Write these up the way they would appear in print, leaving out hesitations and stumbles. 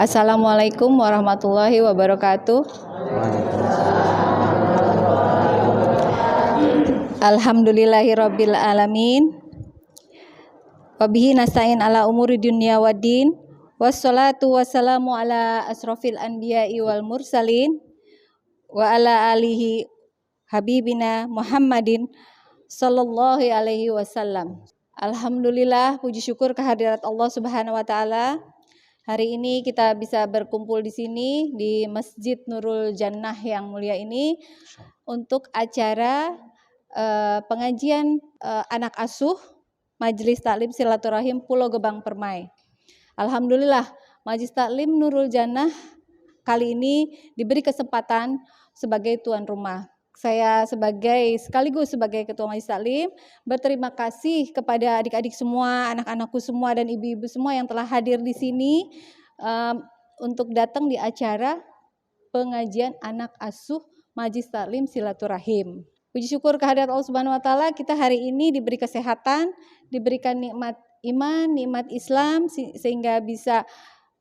Assalamualaikum warahmatullahi wabarakatuh. Alhamdulillahirabbil alamin. Wabihi nasta'in ala umuri dunya waddin. Wassalatu wassalamu ala asrofil anbiya'i wal mursalin wa ala alihi habibina Muhammadin sallallahu alaihi wasallam. Alhamdulillah, puji syukur kehadirat Allah Subhanahu wa taala. Hari ini kita bisa berkumpul di sini di Masjid Nurul Jannah yang mulia ini untuk acara pengajian anak asuh Majelis Taklim Silaturahim Pulau Gebang Permai. Alhamdulillah, Majelis Taklim Nurul Jannah kali ini diberi kesempatan sebagai tuan rumah. Saya sekaligus sebagai Ketua Majelis Taklim berterima kasih kepada adik-adik semua, anak-anakku semua dan ibu-ibu semua yang telah hadir di sini untuk datang di acara pengajian anak asuh Majelis Taklim Silaturahim. Puji syukur kehadirat Allah Subhanahu wa taala, kita hari ini diberi kesehatan, diberikan nikmat iman, nikmat Islam sehingga bisa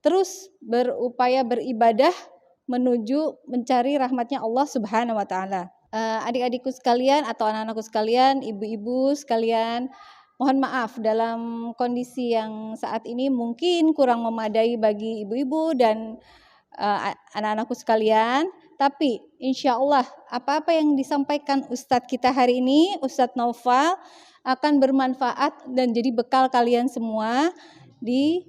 terus berupaya beribadah menuju mencari rahmatnya Allah Subhanahu wa taala. Adik-adikku sekalian atau anak-anakku sekalian, ibu-ibu sekalian, mohon maaf dalam kondisi yang saat ini mungkin kurang memadai bagi ibu-ibu dan anak-anakku sekalian. Tapi insya Allah apa-apa yang disampaikan Ustadz kita hari ini, Ustadz Naufal, akan bermanfaat dan jadi bekal kalian semua di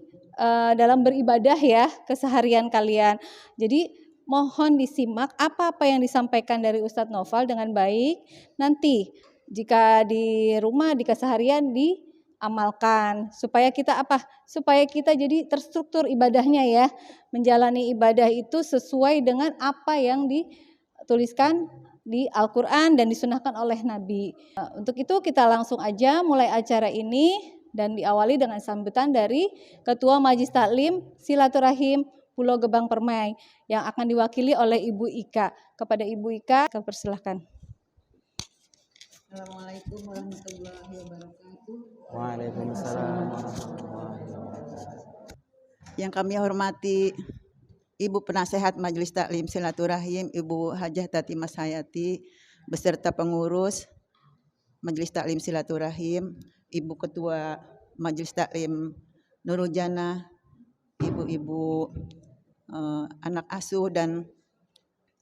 dalam beribadah ya, keseharian kalian. Jadi mohon disimak apa-apa yang disampaikan dari Ustadz Naufal dengan baik. Nanti jika di rumah, di keseharian diamalkan. Supaya kita Supaya kita jadi terstruktur ibadahnya ya. Menjalani ibadah itu sesuai dengan apa yang dituliskan di Al-Quran dan disunahkan oleh Nabi. Untuk itu kita langsung aja mulai acara ini dan diawali dengan sambutan dari Ketua Majelis Taklim Silaturahim Pulau Gebang Permai yang akan diwakili oleh Ibu Ika. Kepada Ibu Ika, persilahkan. Assalamualaikum warahmatullahi wabarakatuh. Waalaikumsalam warahmatullahi wabarakatuh. Yang kami hormati Ibu Penasehat Majelis Taklim Silaturahim, Ibu Hajah Tati Mas Hayati, beserta pengurus Majelis Taklim Silaturahim, Ibu Ketua Majelis Taklim Nurul Jannah, ibu-ibu anak asuh dan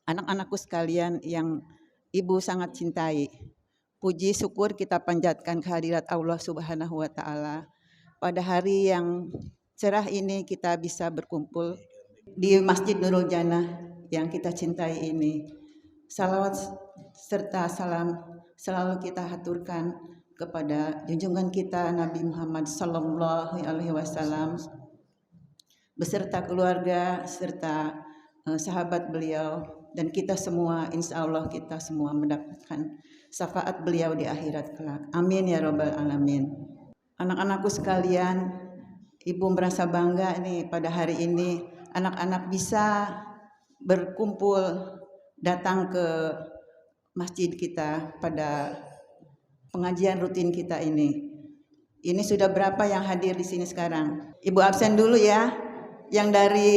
anak-anakku sekalian yang Ibu sangat cintai. Puji syukur kita panjatkan kehadirat Allah Subhanahu wa taala. Pada hari yang cerah ini kita bisa berkumpul di Masjid Nurul Jannah yang kita cintai ini. Salawat serta salam selalu kita haturkan kepada junjungan kita Nabi Muhammad sallallahu alaihi wasallam beserta keluarga serta sahabat beliau, dan kita semua insya Allah kita semua mendapatkan syafaat beliau di akhirat kelak. Amin ya rabbal alamin. Anak-anakku sekalian, Ibu merasa bangga nih pada hari ini anak-anak bisa berkumpul datang ke masjid kita pada pengajian rutin kita ini. Ini sudah berapa yang hadir di sini sekarang? Ibu absen dulu ya. Yang dari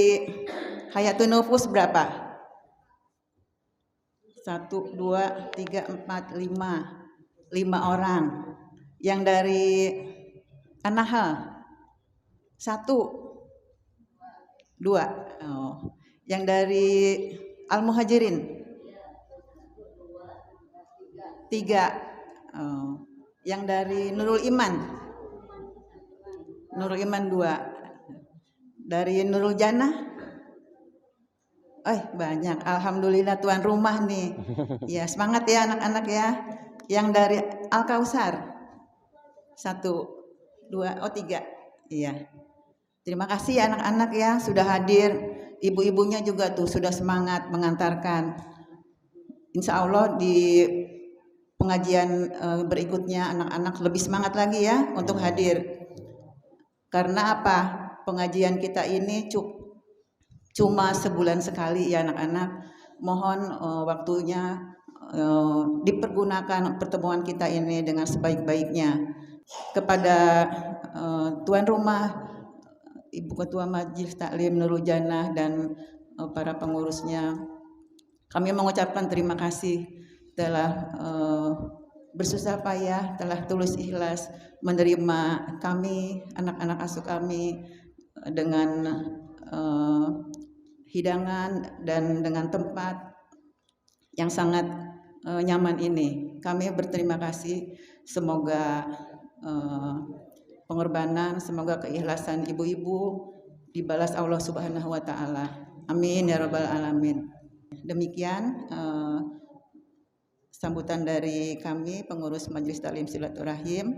Hayatun Nufus berapa? 1, 2, 3, 4, 5 orang. Yang dari An-Nahl 1, 2. Yang dari Al-Muhajirin 3. Yang dari Nurul Iman 2. Dari Nurul Jannah banyak. Alhamdulillah tuan rumah nih. Ya, semangat ya anak-anak ya. Yang dari Al-Kausar 1, 2, 3. Iya. Terima kasih anak-anak ya sudah hadir. Ibu-ibunya juga tuh sudah semangat mengantarkan. Insya Allah di pengajian berikutnya anak-anak lebih semangat lagi ya untuk hadir. Karena apa? Pengajian kita ini cuma sebulan sekali ya anak-anak. Mohon waktunya dipergunakan pertemuan kita ini dengan sebaik-baiknya. Kepada tuan rumah Ibu Ketua Majelis Taklim Nurul Jannah dan para pengurusnya. Kami mengucapkan terima kasih telah bersusah payah, telah tulus ikhlas menerima kami, anak-anak asuh kami dengan hidangan dan dengan tempat yang sangat nyaman ini. Kami berterima kasih, semoga pengorbanan, semoga keikhlasan ibu-ibu dibalas Allah Subhanahu wa taala. Amin ya rabbal alamin. Demikian sambutan dari kami pengurus Majelis Taklim Silaturahim.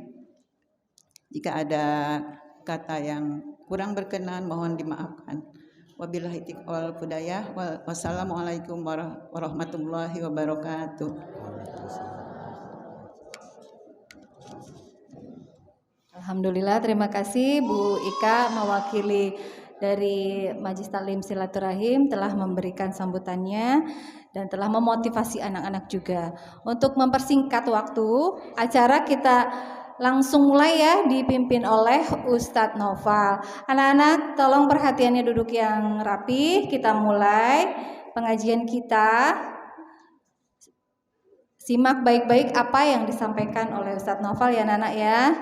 Jika ada kata yang kurang berkenan mohon dimaafkan. Wabillahi taufiq wal hidayah. Wassalamualaikum warahmatullahi wabarakatuh. Alhamdulillah, terima kasih Bu Ika mewakili dari Majelis Taklim Silaturahim telah memberikan sambutannya dan telah memotivasi anak-anak juga. Untuk mempersingkat waktu, acara kita langsung mulai ya, dipimpin oleh Ustadz Noval. Anak-anak tolong perhatiannya duduk yang rapi, kita mulai pengajian kita. Simak baik-baik apa yang disampaikan oleh Ustadz Noval ya anak-anak ya.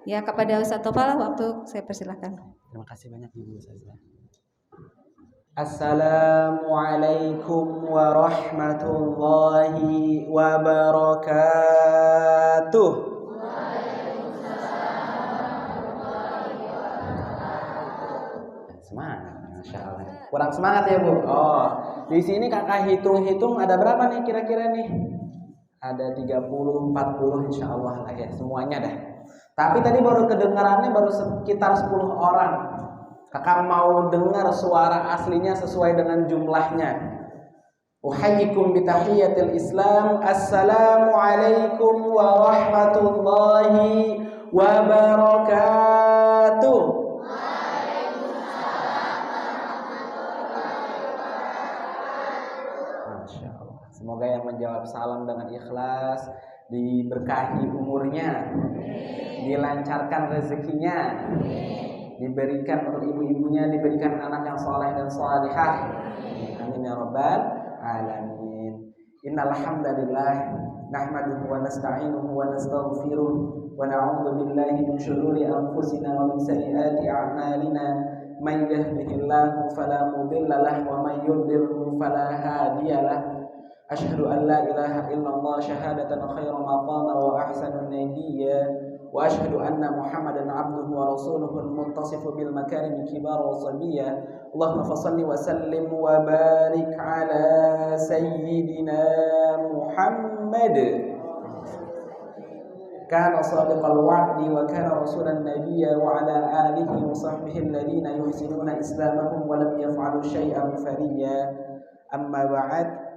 Ya, kepada Ustadz Noval waktu saya persilahkan. Terima kasih banyak Ibu Ustazah. Assalamualaikum warahmatullahi wabarakatuh. Semangat, Masya Allah. Kurang semangat ya Bu. Oh, di sini kakak hitung-hitung ada berapa nih kira-kira nih? Ada 30, 40 insya Allah lah ya semuanya dah. Tapi tadi baru kedengarannya baru sekitar 10 orang. Kakak mau dengar suara aslinya sesuai dengan jumlahnya. Uhayyikum bitahiyatil Islam. Assalamualaikum warahmatullahi wabarakatuh. Semoga yang menjawab salam dengan ikhlas diberkahi umurnya, dilancarkan rezekinya, diberikan untuk ibu-ibunya, diberikan anak yang soleh dan solehah. Amin ya rabbal alamin. Innal hamdalillah nahmaduhu wa nasta'inuhu wa nastaghfiruh wa na'udzu billahi min shururi anfusina wa min sayyiati a'malina. Man yahdihillahu fala mudilla lahu wa man yudlilhu fala hadiyalah. Asyhadu an la ilaha illallah syahadatan khairu maqama wa ahsanun nabiyya wa asyhadu anna Muhammadan abduhu wa rasuluhu al-muttasifu bil makarim kibar wa sabiyya. Allahumma fashalli wa sallim wa barik ala sayyidina Muhammad. Kana sadiqal wa'di wa kana rasulan nabiyya wa ala alihi wa sahbihi alladhina yuhsinuna islamahum wa lam yaf'alu syai'an fariyya. Amma ba'd.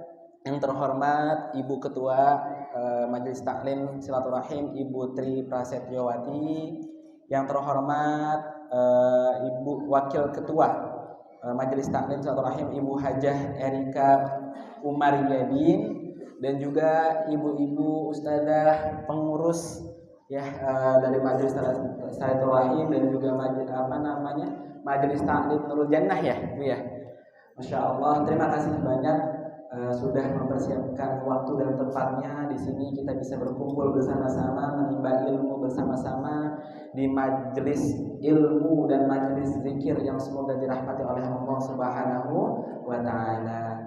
Yang terhormat Ibu Ketua Majelis Taklim Silaturahim Ibu Tri Prasetyowati, yang terhormat Ibu Wakil Ketua Majelis Taklim Silaturahim Ibu Hajah Erika Umariyadin, dan juga ibu-ibu ustadzah pengurus ya dari Majelis Silaturahim dan juga Majelis Taklim Nurul Jannah ya Bu ya. Masya Allah, terima kasih banyak sudah mempersiapkan waktu dan tempatnya. Di sini kita bisa berkumpul bersama-sama, menimba ilmu bersama-sama di majelis ilmu dan majelis zikir yang semoga dirahmati oleh Allah Subhanahu wa taala.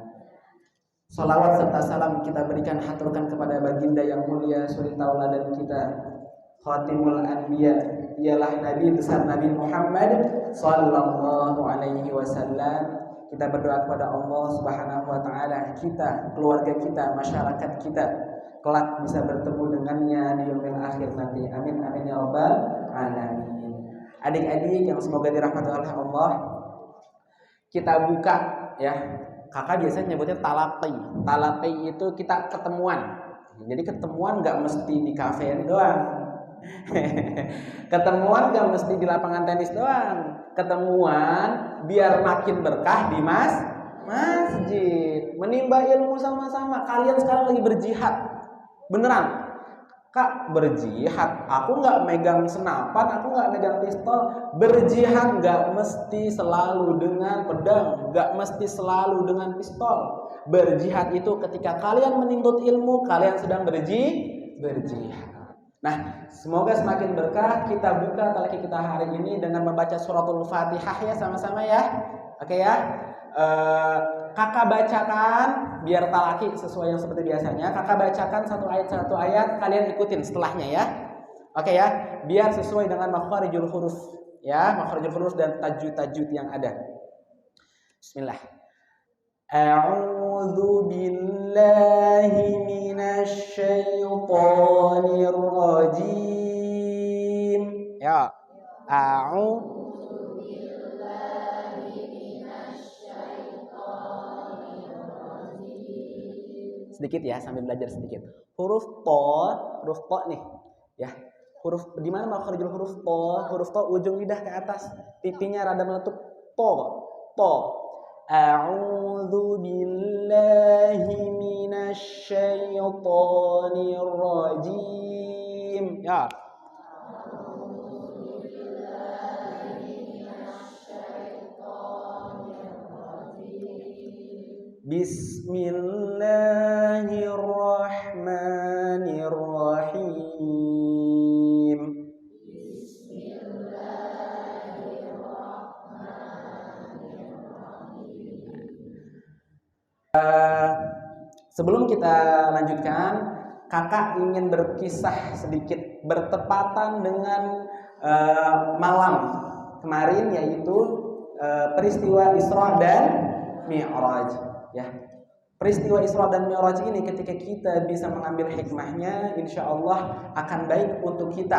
Salawat serta salam kita berikan haturkan kepada baginda yang mulia suri tauladan kita, Khatimul Anbiya, ialah Nabi besar Nabi Muhammad sallallahu alaihi wasallam. Kita berdoa kepada Allah Subhanahu wa taala, kita, keluarga kita, masyarakat kita kelak bisa bertemu dengannya di yaumil akhir nanti. Amin amin ya rabbal alamin. Adik-adik yang semoga dirahmati oleh Allah, kita buka ya. Kakak biasanya nyebutnya talaqi. Talaqi itu kita ketemuan. Jadi ketemuan nggak mesti di kafe doang. Ketemuan gak mesti di lapangan tenis doang. Ketemuan biar makin berkah di masjid, menimba ilmu sama-sama. Kalian sekarang lagi berjihad, beneran. Kak, berjihad, aku nggak megang senapan, aku nggak megang pistol. Berjihad nggak mesti selalu dengan pedang, nggak mesti selalu dengan pistol. Berjihad itu ketika kalian menuntut ilmu, kalian sedang berjihad. Nah, semoga semakin berkah. Kita buka talaki kita hari ini dengan membaca suratul Fatihah ya sama-sama ya. Oke ya. Kakak bacakan biar talaki sesuai yang seperti biasanya. Kakak bacakan satu ayat, kalian ikutin setelahnya ya. Oke ya, biar sesuai dengan makharijul huruf ya, makharijul huruf dan tajwid yang ada. Bismillah. A'udzu billahi minasy syaithanir rajim. Ya. Sedikit ya, sambil belajar sedikit. Huruf to nih, ya. Huruf di mana makharijul huruf to? Huruf to ujung lidah ke atas, pipinya rada meletup. To. A'udzu billahi minasy syaithanir rajim. Ya. Bismillahirrahmanirrahim. Sebelum kita lanjutkan, kakak ingin berkisah sedikit bertepatan dengan malam kemarin, yaitu peristiwa Isra dan Mi'raj. Ya, peristiwa Isra dan Mi'raj ini ketika kita bisa mengambil hikmahnya, insya Allah akan baik untuk kita,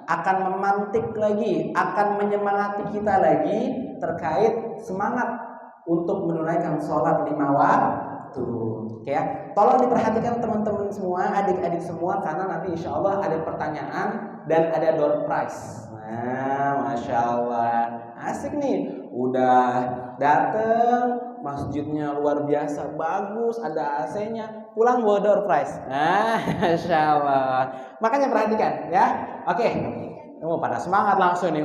akan memantik lagi, akan menyemangati kita lagi terkait semangat untuk menunaikan sholat 5 waktu. Oke ya, tolong diperhatikan teman-teman semua, adik-adik semua, karena nanti insya Allah ada pertanyaan dan ada door prize. Nah, masya Allah, asik nih, udah dateng, masjidnya luar biasa bagus, ada AC-nya, pulang bawa door prize. Nah, masya Allah. Makanya perhatikan ya. Oke. Pada semangat langsung nih.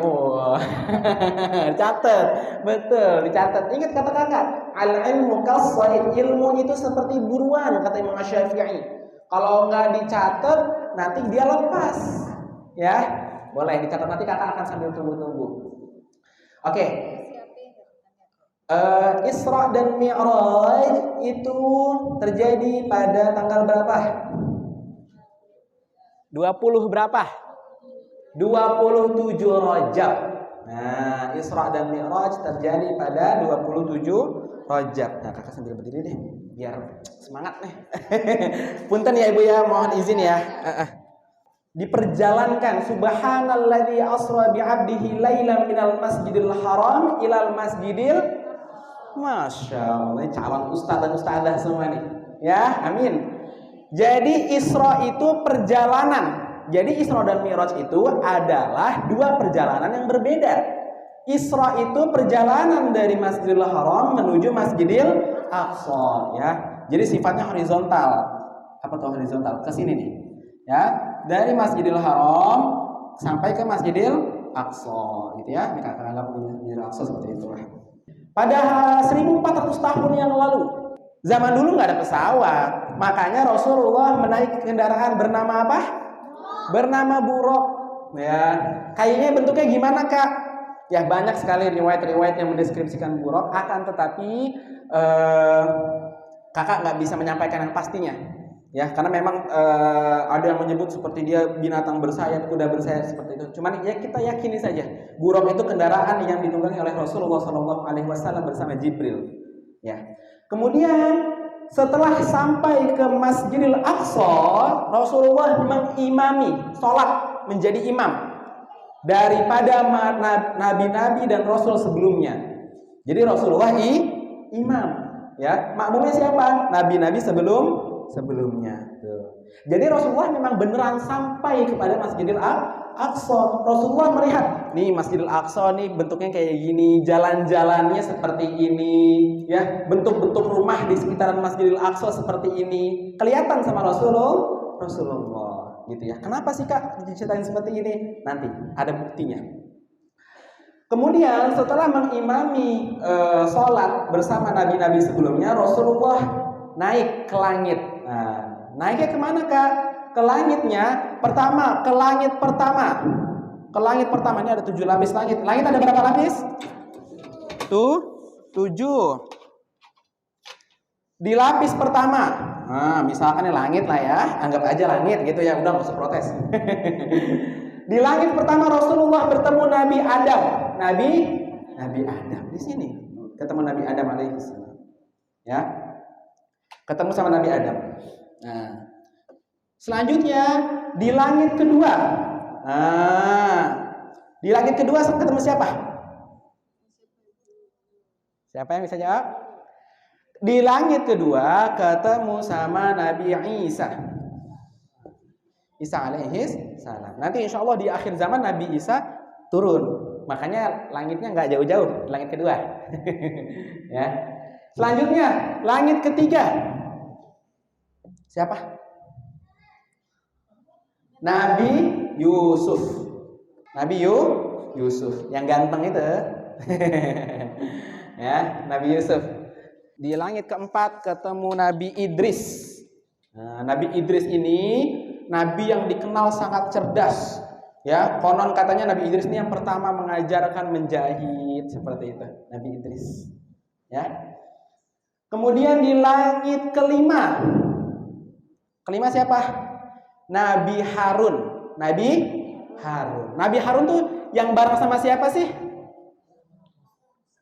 Catat. Betul, dicatat. Ingat kata kakak, al-ilmu kas-sayd, ilmu itu seperti buruan kata Imam Syafi'i. Kalau nggak dicatat, nanti dia lepas. Ya. Boleh dicatat, nanti kakak akan sambil tunggu-tunggu. Oke. Isra dan Mi'raj itu terjadi pada tanggal berapa? 20 berapa? 27 Rajab. Nah, Isra dan Mi'raj terjadi pada 27 Rajab. Nah, kakak sambil berdiri deh, biar semangat nih. Punten ya Ibu ya, mohon izin ya. Diperjalankan subhanalladzi asra bi'abdihi lailan minal masjidil haram ilal masjidil. Masya Allah, calon ustaz dan ustazah semua nih. Ya, amin. Jadi Isra itu perjalanan. Jadi Isra dan Mi'raj itu adalah dua perjalanan yang berbeda. Isra itu perjalanan dari Masjidil Haram menuju Masjidil Aqsa, ya. Jadi sifatnya horizontal. Apa tuh horizontal? Ke sini nih. Ya, dari Masjidil Haram sampai ke Masjidil Aqsa, gitu ya. Ini kakak anggap Masjidil Aqsa seperti itu. Pada 1400 tahun yang lalu, zaman dulu nggak ada pesawat, makanya Rasulullah menaiki kendaraan bernama apa? Bernama buruk. Ya, kayaknya bentuknya gimana kak? Ya banyak sekali riwayat-riwayat yang mendeskripsikan buruk, akan tetapi kakak nggak bisa menyampaikan yang pastinya. Ya, karena memang ada yang menyebut seperti dia binatang bersayap, kuda bersayap seperti itu. Cuman ya kita yakini saja, buruk itu kendaraan yang ditunggangi oleh Rasulullah SAW bersama Jibril. Ya. Kemudian setelah sampai ke Masjidil Aqsa, Rasulullah mengimami sholat, menjadi imam daripada nabi-nabi dan rasul sebelumnya. Jadi Rasulullah imam, ya. Makmumnya siapa? Nabi-nabi sebelumnya. Tuh. Jadi Rasulullah memang beneran sampai kepada Masjidil Aqsa. Rasulullah melihat, nih Masjidil Aqsa nih bentuknya kayak gini, jalan-jalannya seperti ini, ya, bentuk-bentuk rumah di sekitaran Masjidil Aqsa seperti ini. Kelihatan sama Rasulullah. gitu ya. Kenapa sih Kak diceritain seperti ini? Nanti ada buktinya. Kemudian setelah mengimami sholat bersama nabi-nabi sebelumnya, Rasulullah naik ke langit. Nah, naiknya kemana Kak? Ke langitnya pertama, ke langit pertama. Ke langit pertama ini ada 7 lapis langit. Langit ada berapa lapis? Tuh, 7. Di lapis pertama, nah, misalkan langit lah ya, anggap aja langit gitu ya, udah nggak usah protes. Di langit pertama Rasulullah bertemu Nabi Adam, Nabi Adam di sini, ketemu Nabi Adam alaihissalam, ya, ketemu sama Nabi Adam. Nah, selanjutnya di langit kedua, di langit kedua ketemu siapa? Siapa yang bisa jawab? Di langit kedua ketemu sama Nabi Isa alaihis salam. Nanti insya Allah di akhir zaman Nabi Isa turun. Makanya langitnya nggak jauh-jauh, langit kedua. Ya. Selanjutnya langit ketiga. Siapa? Nabi Yusuf. Nabi Yusuf yang ganteng itu. Ya, Nabi Yusuf. Di langit keempat ketemu Nabi Idris. Nah, Nabi Idris ini nabi yang dikenal sangat cerdas. Ya, konon katanya Nabi Idris ini yang pertama mengajarkan menjahit seperti itu, Nabi Idris. Ya. Kemudian di langit kelima. Kelima siapa? Nabi Harun. Nabi Harun tuh yang bareng sama siapa sih?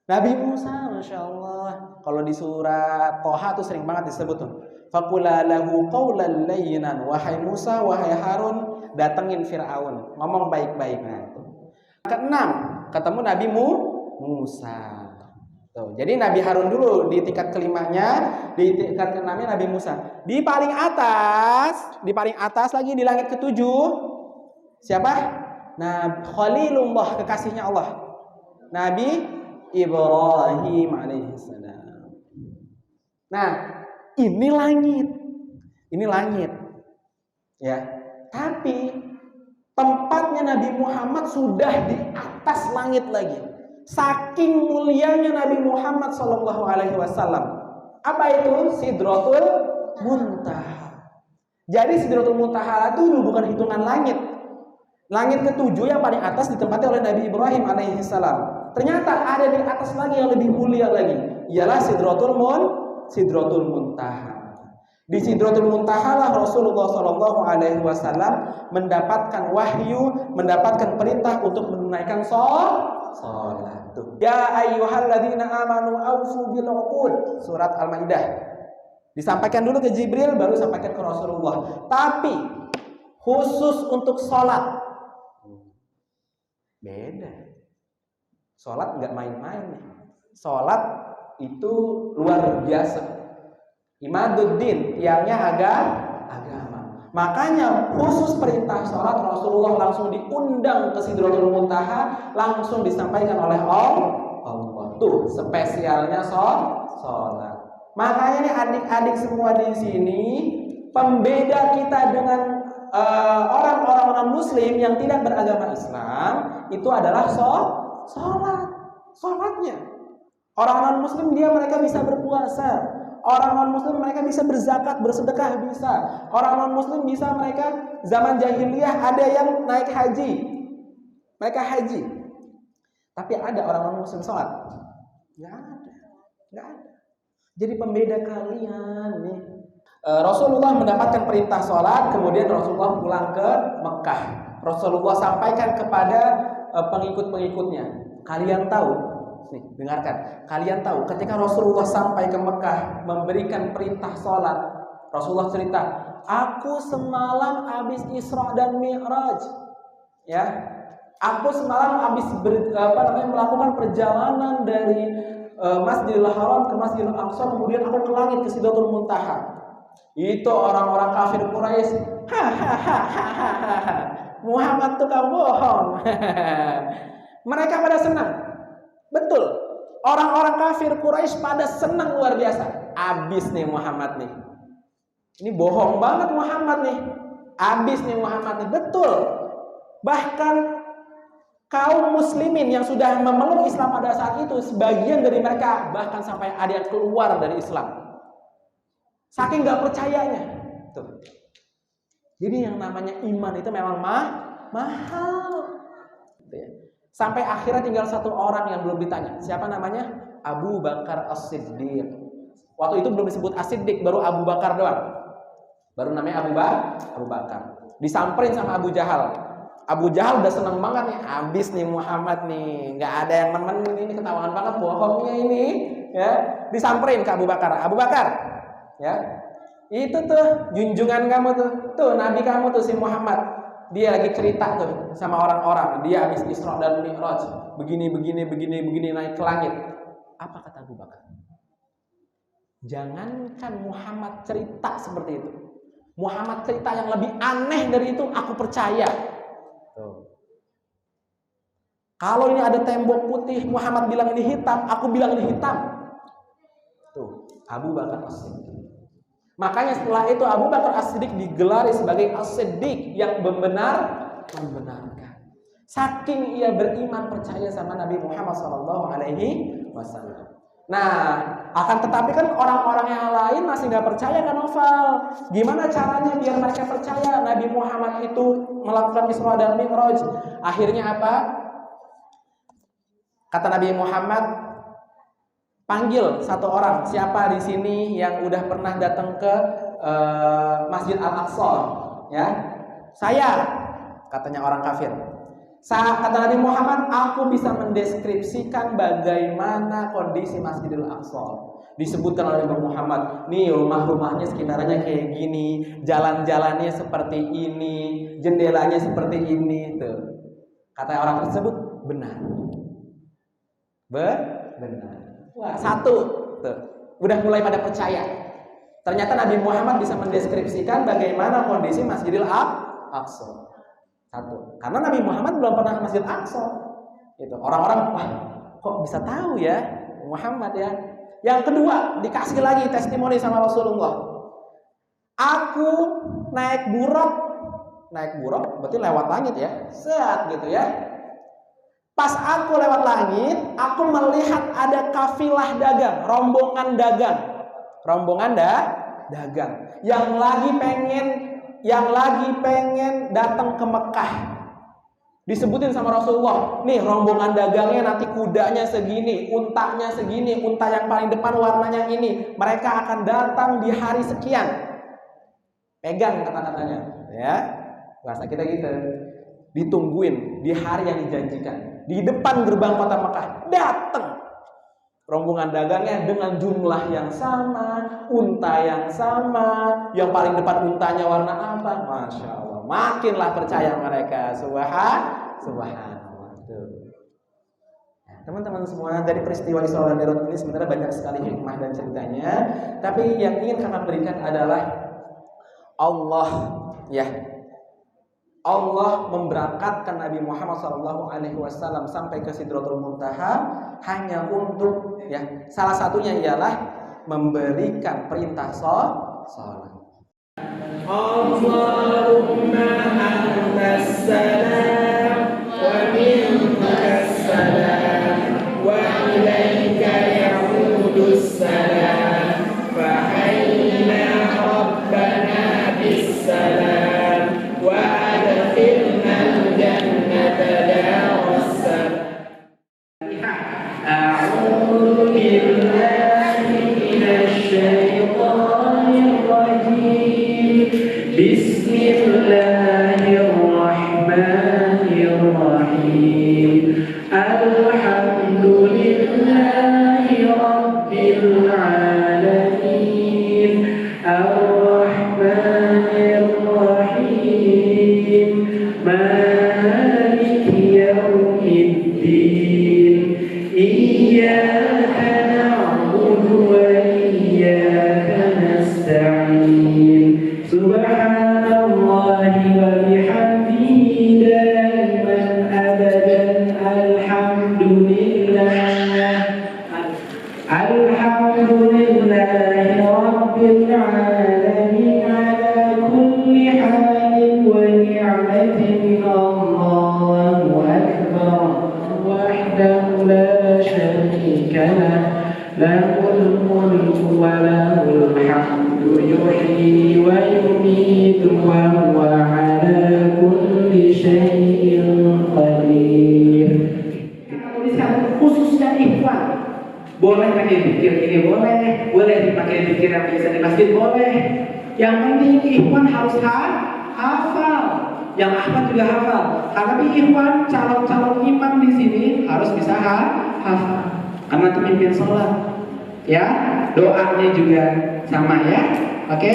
Nabi Musa, Masya Allah. Kalau di surat Toha tuh sering banget disebut tuh. Faqula lahu qawlan layyinan. Wahai Musa, wahai Harun, datengin Fir'aun. Ngomong baik-baik. Nah, itu. Keenam, ketemu Nabi Musa. Tuh, jadi Nabi Harun dulu di tingkat kelimanya, di tingkat keenamnya Nabi Musa. Di paling atas lagi di langit ketujuh. Siapa? Nah, Khalilullah, kekasihnya Allah. Nabi Ibrahim alaihissalam. Nah, ini langit, ya. Tapi tempatnya Nabi Muhammad sudah di atas langit lagi. Saking mulianya Nabi Muhammad Shallallahu Alaihi Wasallam. Apa itu? Sidratul Muntaha. Jadi Sidratul Muntaha itu bukan hitungan langit. Langit ketujuh yang paling atas ditempati oleh Nabi Ibrahim alaihissalam. Ternyata ada di atas lagi yang lebih mulia lagi, ialah Sidratul Muntaha. Di Sidratul Muntaha lah Rasulullah Shallallahu Alaihi Wasallam mendapatkan wahyu, mendapatkan perintah untuk menunaikan sholat. Ya ayyuhalladzina amanu aufu bil uqud, surat Al-Maidah. Disampaikan dulu ke Jibril, baru sampaikan ke Rasulullah. Tapi khusus untuk sholat beda. Sholat nggak main-main nih. Sholat itu luar biasa. Imaduddin, tiangnya agama. Makanya khusus perintah sholat Rasulullah langsung diundang ke Sidratul Muntaha, langsung disampaikan oleh Allah. Tuh spesialnya sholat. Makanya nih adik-adik semua di sini, pembeda kita dengan orang-orang non-Muslim yang tidak beragama Islam itu adalah sholatnya. Orang non-Muslim mereka bisa berpuasa. Orang non-Muslim mereka bisa berzakat, bersedekah bisa. Orang non-Muslim bisa mereka zaman jahiliyah ada yang naik haji. Mereka haji. Tapi ada orang non-Muslim sholat? Nggak ada. Jadi pembeda kalian nih. Rasulullah mendapatkan perintah sholat, kemudian Rasulullah pulang ke Mekah. Rasulullah sampaikan kepada pengikut-pengikutnya, kalian tahu, nih dengarkan, kalian tahu ketika Rasulullah sampai ke Mekah memberikan perintah sholat, Rasulullah cerita, aku semalam habis Isra dan Mi'raj, ya, aku semalam habis melakukan perjalanan dari Masjidil Haram ke Masjidil Aqsa, kemudian aku ke langit ke Sidratul Muntaha. Itu orang-orang kafir Quraisy, Muhammad tukang bohong. Mereka pada senang. Betul. Orang-orang kafir Quraisy pada senang luar biasa. Abis nih Muhammad nih. Ini bohong banget Muhammad nih. Abis nih Muhammad nih. Betul. Bahkan kaum muslimin yang sudah memeluk Islam pada saat itu, sebagian dari mereka bahkan sampai ada yang keluar dari Islam. Saking gak percayanya. Tuh. Jadi yang namanya iman itu memang mahal. Gitu ya. Sampai akhirnya tinggal satu orang yang belum ditanya. Siapa namanya? Abu Bakar As-Siddiq. Waktu itu belum disebut As-Siddiq, baru Abu Bakar doang. Baru namanya Abu Bakar. Disamperin sama Abu Jahal. Abu Jahal udah seneng banget nih, abis nih Muhammad nih, nggak ada yang nemenin, ini ketahuan banget bohongnya ini, ya. Disamperin ke Abu Bakar, Abu Bakar, ya, itu tuh junjungan kamu tuh Nabi kamu tuh si Muhammad, dia lagi cerita tuh sama orang-orang, dia habis Isra dan Mi'raj, begini naik ke langit. Apa kata Abu Bakar? Jangankan Muhammad cerita seperti itu, Muhammad cerita yang lebih aneh dari itu, aku percaya. Tuh. Kalau ini ada tembok putih, Muhammad bilang ini hitam, aku bilang ini hitam. Tuh, Abu Bakar As-Siddiq. Makanya setelah itu Abu Bakar As-Siddiq digelari sebagai As-Siddiq yang membenarkan. Saking ia beriman percaya sama Nabi Muhammad SAW. Nah, akan tetapi kan orang-orang yang lain masih nggak percaya kan Noval. Gimana caranya biar mereka percaya Nabi Muhammad itu melakukan Isra dan Mi'raj? Akhirnya apa? Kata Nabi Muhammad, panggil satu orang. Siapa di sini yang udah pernah datang ke Masjid Al-Aqsa? Ya, saya, katanya orang kafir. Kata Nabi Muhammad, aku bisa mendeskripsikan bagaimana kondisi Masjidil Aqsa. Disebutkan oleh Nabi Muhammad, nih rumah-rumahnya sekitarnya kayak gini, jalan-jalannya seperti ini, jendelanya seperti ini. Tuh. Kata orang tersebut, benar. Benar. Wah, satu. Tuh. Udah mulai pada percaya. Ternyata Nabi Muhammad bisa mendeskripsikan bagaimana kondisi Masjidil Aqsa. Satu, karena Nabi Muhammad belum pernah ke Masjid Aqsa. Gitu. Orang-orang, wah, kok bisa tahu ya Muhammad ya? Yang kedua, dikasih lagi testimoni sama Rasulullah. Aku naik buruk berarti lewat langit ya. Set gitu ya. Pas aku lewat langit, aku melihat ada kafilah dagang, rombongan dagang yang lagi pengen datang ke Mekah. Disebutin sama Rasulullah, nih rombongan dagangnya nanti kudanya segini, untanya segini, unta yang paling depan warnanya ini. Mereka akan datang di hari sekian. Pegang kata-katanya, ya. Bahasa kita gitu. Ditungguin di hari yang dijanjikan. Di depan gerbang kota Mekah datang rombongan dagangnya dengan jumlah yang sama, unta yang sama, yang paling depan untanya warna apa? Masya Allah, makinlah percaya mereka. Subhanallah. Nah, teman-teman semua, dari peristiwa Isra dan Mi'raj ini sebenarnya banyak sekali hikmah dan ceritanya. Tapi yang ingin kakak berikan adalah Allah memberangkatkan Nabi Muhammad SAW sampai ke Sidratul Muntaha hanya untuk salah satunya ialah memberikan perintah salat. Allahumma antas salam wa minkas salam wa ilaika ya'udus salam fa hayna rabbana bis salam wa adkhilna al-jannata daras salam. A'udzu billahi minasy syaithanir rajim. Bismillahirrahmanirrahim. نعمة من الله أكبر وحده لا شريك له له الملك وله الحمد يحيي ويميت وهو على كل شيء قدير. Tuliskan khususnya ikhwan. Boleh pakai zikir ini boleh dipakai zikir yang biasa di masjid boleh. Yang penting ikhwan harus hafal. Yang Ahmad juga hafal. Tapi ikhwan calon-calon imam di sini harus bisa hafal. Karena pemimpin sholat. Ya, doanya juga sama ya. Oke?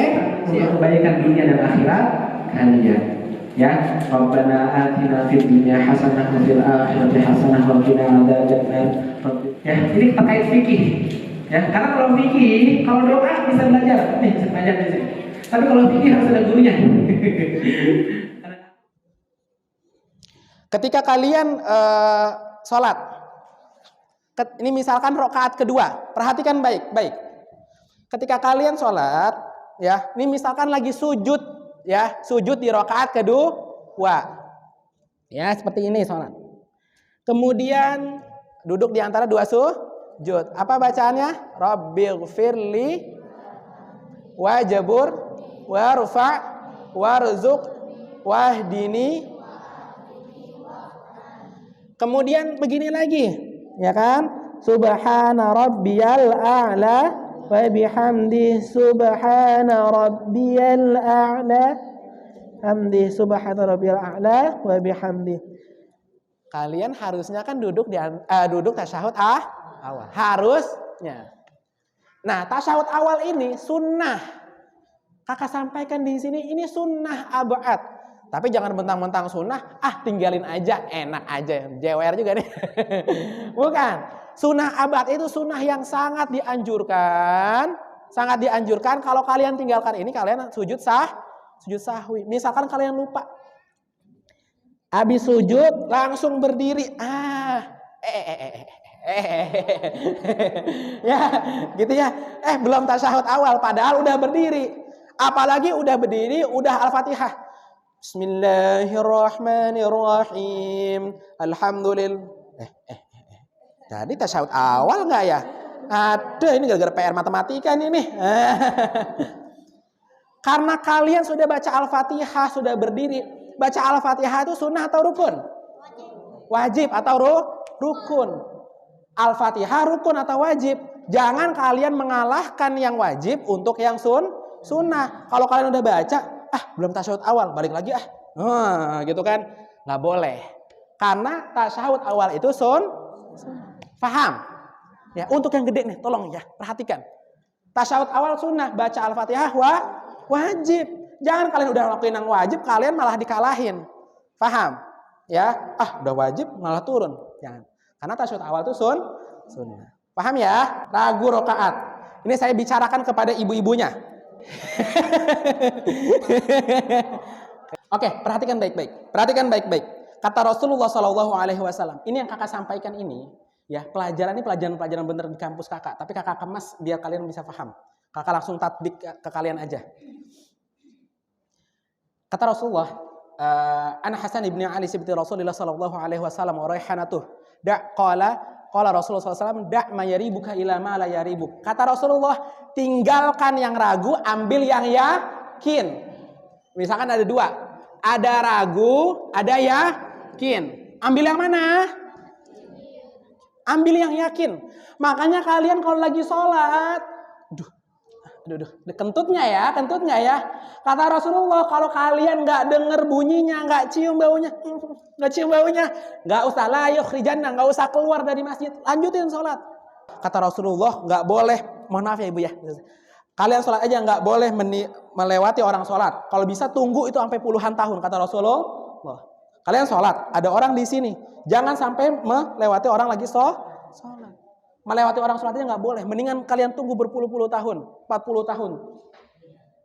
Siap kebaikan dunia dan akhirat kalian. Ya, Rabbana atina fid dunya hasanah wa fil akhirati hasanah wa qina adzabannar. Ya, ini terkait fikih. Ya, karena kalau fikih, kalau doa bisa belajar, bisa belajar di sini. Tapi kalau fikih harus ada gurunya. Ketika kalian sholat, ini misalkan rakaat kedua, perhatikan baik-baik. Ketika kalian sholat, ya, ini misalkan lagi sujud, ya, sujud di rakaat kedua, ya, seperti ini sholat. Kemudian duduk di antara dua sujud. Apa bacaannya? Rabbighfirli wajabur warfa warzuq wahdini. Kemudian begini lagi, ya kan? Subhana rabbiyal a'la wa bihamdi subhana rabbiyal a'la hamdi subhana rabbiyal a'la wa bihamdi. Kalian harusnya kan duduk tasyahud awal. Harusnya. Nah, tasyahud awal ini sunnah. Kakak sampaikan di sini ini sunnah abad. Tapi jangan mentang-mentang sunnah, tinggalin aja, enak aja, jewer juga nih. Bukan. Sunnah abad itu sunnah yang sangat dianjurkan. Sangat dianjurkan kalau kalian tinggalkan ini, kalian sujud sahwi. Misalkan kalian lupa. Habis sujud langsung berdiri. Ya, gitu ya. Belum tasyahud awal padahal udah berdiri. Apalagi udah berdiri, udah Al-Fatihah. Bismillahirrahmanirrahim. Alhamdulillah. Jadi tasyahud awal enggak ya? Ada ini gara-gara PR matematika ini. Karena kalian sudah baca Al-Fatihah, sudah berdiri. Baca Al-Fatihah itu sunnah atau rukun? Wajib atau rukun? Al-Fatihah rukun atau wajib? Jangan kalian mengalahkan yang wajib untuk yang sunnah. Kalau kalian udah baca, belum tasyahud awal, balik lagi gitu kan? Nggak boleh. Karena tasyahud awal itu paham? Ya, untuk yang gede nih, tolong ya, perhatikan. Tasyahud awal sunnah, baca Al-Fatihah wajib. Jangan kalian udah lakuin yang wajib, kalian malah dikalahin. Paham? Ya, udah wajib malah turun. Jangan. Karena tasyahud awal itu sunnah. Paham ya? Ragu rakaat. Ini saya bicarakan kepada ibu-ibunya. Oke, perhatikan baik-baik. Perhatikan baik-baik. Kata Rasulullah SAW. Ini yang kakak sampaikan ini, ya, pelajaran ini pelajaran bener di kampus kakak. Tapi kakak kemas biar kalian bisa paham. Kakak langsung tatbik ke kalian aja. Kata Rasulullah, Ana Hasan ibn Ali sibti Rasulullah SAW wa raihanatuh. Qala Rasulullah SAW, da' ma yaribuka ila ma la yaribuk. Kata Rasulullah, tinggalkan yang ragu, ambil yang yakin. Misalkan ada dua, ada ragu, ada yakin. Ambil yang mana? Ambil yang yakin. Makanya kalian kalau lagi sholat, kentutnya ya. Kata Rasulullah, kalau kalian nggak dengar bunyinya, nggak cium baunya, nggak usah la yukhrijanna, nggak usah keluar dari masjid, lanjutin sholat. Kata Rasulullah, nggak boleh, mohon maaf ya ibu ya, kalian sholat aja nggak boleh melewati orang sholat. Kalau bisa tunggu itu sampai puluhan tahun, kata Rasulullah. Kalian sholat, ada orang di sini, jangan sampai melewati orang lagi sholat. Melewati orang sholat aja nggak boleh. Mendingan kalian tunggu berpuluh-puluh tahun, 40 tahun.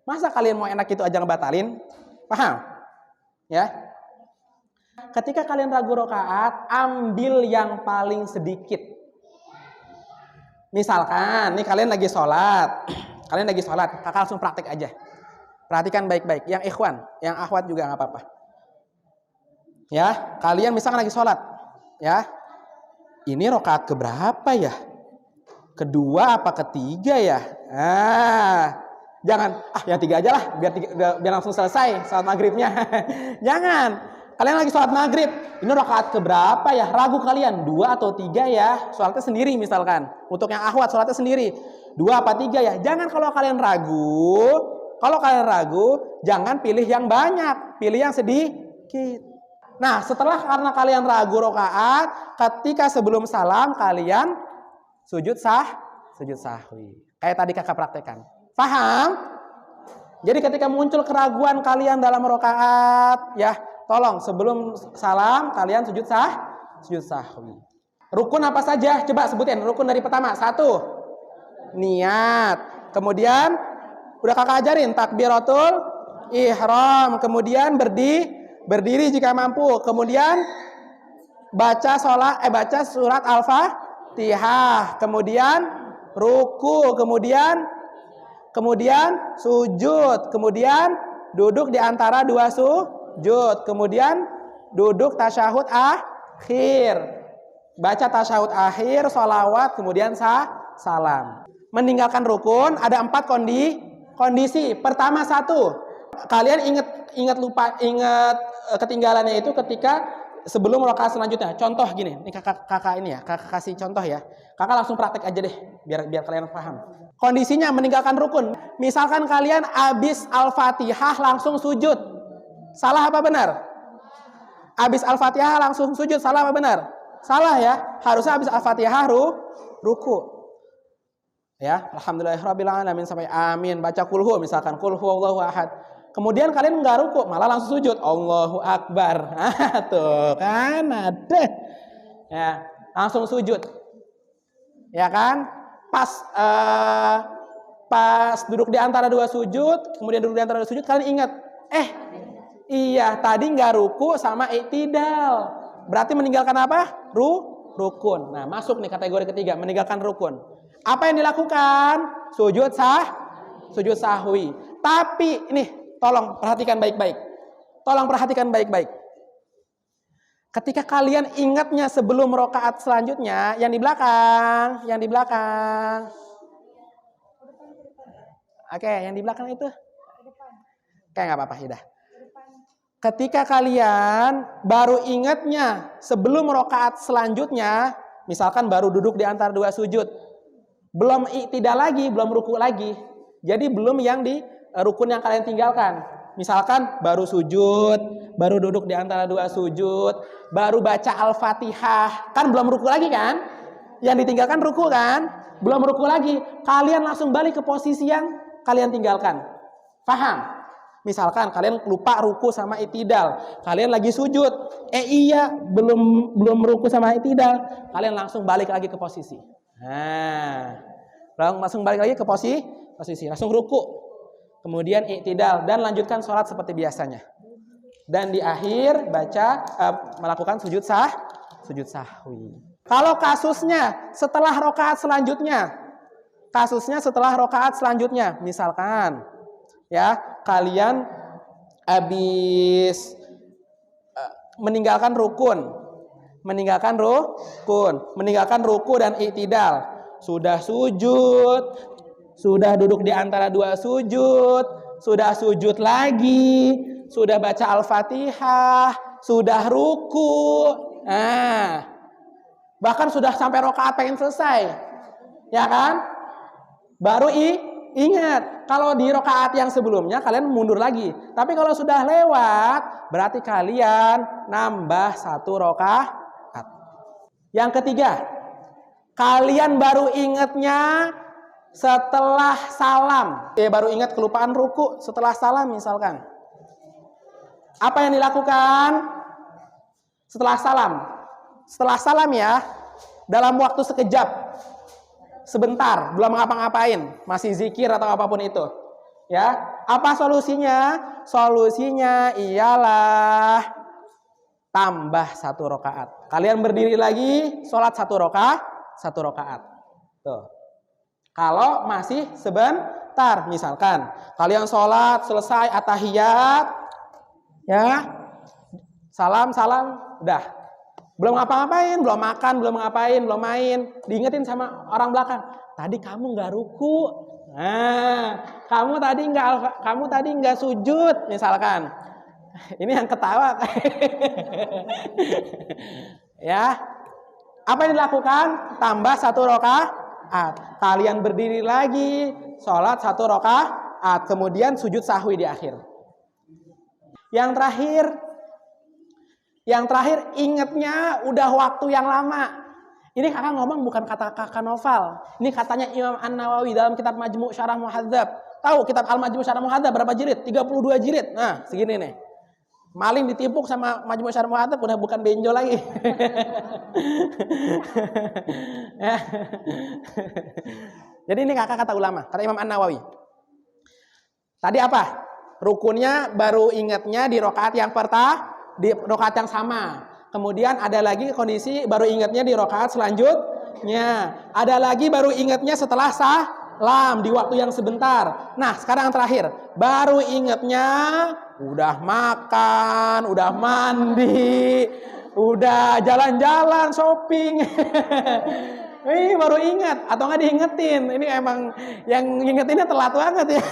Masa kalian mau enak itu aja ngebatalin? Paham? Ya. Ketika kalian ragu rakaat, ambil yang paling sedikit. Misalkan, nih kalian lagi sholat, kakak langsung praktek aja. Perhatikan baik-baik. Yang ikhwan, yang akhwat juga nggak apa-apa. Ya, kalian misalkan lagi sholat, ya. Ini rakaat keberapa ya? Kedua apa ketiga ya? Jangan, yang 3 aja lah, biar langsung selesai sholat maghribnya. Jangan, kalian lagi sholat maghrib, ini rakaat keberapa ya? Ragu kalian, 2 atau 3 ya? Sholatnya sendiri misalkan. Untuk yang akhwat sholatnya sendiri, 2 apa 3 ya? Jangan kalau kalian ragu, jangan pilih yang banyak, pilih yang sedikit. Nah, karena kalian ragu rakaat, ketika sebelum salam kalian sujud sahwi. Kayak tadi kakak praktekkan. Paham? Jadi ketika muncul keraguan kalian dalam rakaat, ya, tolong sebelum salam kalian sujud sahwi. Rukun apa saja? Coba sebutin rukun dari pertama. 1, niat. Kemudian udah kakak ajarin takbiratul ihram. Kemudian berdiri jika mampu. Kemudian baca surat Al-Fatihah. Kemudian ruku. Kemudian sujud. Kemudian duduk di antara 2 sujud. Kemudian duduk tasyahud akhir. Baca tasyahud akhir, sholawat, kemudian salam. Meninggalkan rukun ada 4 kondisi. Pertama 1, kalian ingat ketinggalannya itu ketika sebelum rakaat selanjutnya. Contoh gini, ini kakak ini ya, kakak kasih contoh ya. Kakak langsung praktek aja deh, biar kalian paham. Kondisinya meninggalkan rukun. Misalkan kalian habis Al-Fatihah langsung sujud. Salah apa benar? Habis Al-Fatihah langsung sujud, salah apa benar? Salah ya. Harusnya habis Al-Fatihah ruku. Ya, alhamdulillahirabbil alamin sampai amin. Baca kulhu misalkan, qul huwallahu ahad. Kemudian kalian enggak ruku, malah langsung sujud. Allahu akbar. Tuh kan ada. Ya, langsung sujud. Ya kan? Pas duduk di antara 2 sujud, kemudian duduk di antara 2 sujud, kalian ingat, iya tadi enggak ruku sama i'tidal. Berarti meninggalkan apa? Rukun. Nah, masuk nih kategori ketiga, meninggalkan rukun. Apa yang dilakukan? Sujud sahwi. Tapi ini tolong perhatikan baik-baik. Ketika kalian ingatnya sebelum rakaat selanjutnya, yang di belakang. Oke, yang di belakang itu. Oke, nggak apa-apa, sudah. Ketika kalian baru ingatnya sebelum rakaat selanjutnya, misalkan baru duduk di antara 2 sujud, belum i'tidal lagi, belum ruku lagi. Jadi belum yang di rukun yang kalian tinggalkan. Misalkan baru sujud, baru duduk di antara 2 sujud, baru baca Al-Fatihah, kan belum ruku lagi kan? Yang ditinggalkan ruku kan? Belum ruku lagi. Kalian langsung balik ke posisi yang kalian tinggalkan. Paham? Misalkan kalian lupa ruku sama i'tidal, kalian lagi sujud, belum ruku sama i'tidal, kalian langsung balik lagi ke posisi. Langsung balik lagi ke posisi, langsung ruku, kemudian i'tidal dan lanjutkan sholat seperti biasanya. Dan di akhir melakukan sujud sahwi. Kalau kasusnya setelah rakaat selanjutnya, misalkan ya kalian habis meninggalkan ruku dan i'tidal, sudah sujud, sudah duduk di antara 2 sujud, sudah sujud lagi, sudah baca Al-Fatihah, sudah ruku, bahkan sudah sampai rakaat pengen selesai, ya kan? Baru ingat, kalau di rakaat yang sebelumnya kalian mundur lagi. Tapi kalau sudah lewat, berarti kalian nambah 1 rakaat. Yang ketiga, kalian baru ingatnya setelah salam. Baru ingat kelupaan ruku setelah salam misalkan. Apa yang dilakukan setelah salam? Setelah salam ya, dalam waktu sekejap, sebentar, belum ngapa-ngapain, masih zikir atau apapun itu. Ya, apa solusinya? Solusinya ialah tambah 1 rakaat. Kalian berdiri lagi, sholat 1 rakaat. Tuh. Kalau masih sebentar, misalkan kalian sholat selesai at-tahiyat, ya, Salam, udah. Belum ngapa-ngapain, belum makan, belum ngapain, belum main. Diingetin sama orang belakang. Tadi kamu nggak ruku. Nah, kamu tadi nggak sujud, misalkan. Ini yang ketawa. Ya. Apa yang dilakukan? Tambah 1 rakaat. Kalian berdiri lagi, sholat 1 rakaat. Kemudian sujud sahwi di akhir. Yang terakhir ingatnya udah waktu yang lama. Ini kakak ngomong bukan kata kakak Noval. Ini katanya Imam An-Nawawi dalam kitab Majmu' Syarah Muhadzab. Tahu kitab Al-Majmu' Syarah Muhadzab berapa jilid? 32 jilid. Nah, segini nih. Maling ditimpuk sama Majmu' Syarah Muhadzab udah bukan benjol lagi. Jadi ini kakak kata ulama, kata Imam An-Nawawi. Tadi apa? Rukunnya baru ingatnya di rakaat yang pertama, di rakaat yang sama. Kemudian ada lagi kondisi baru ingatnya di rakaat selanjutnya. Ada lagi baru ingatnya setelah salam di waktu yang sebentar. Nah, sekarang yang terakhir, baru ingatnya udah makan, udah mandi, udah jalan-jalan, shopping. Ini baru ingat atau nggak diingetin. Ini emang yang ngingetinnya telat banget ya.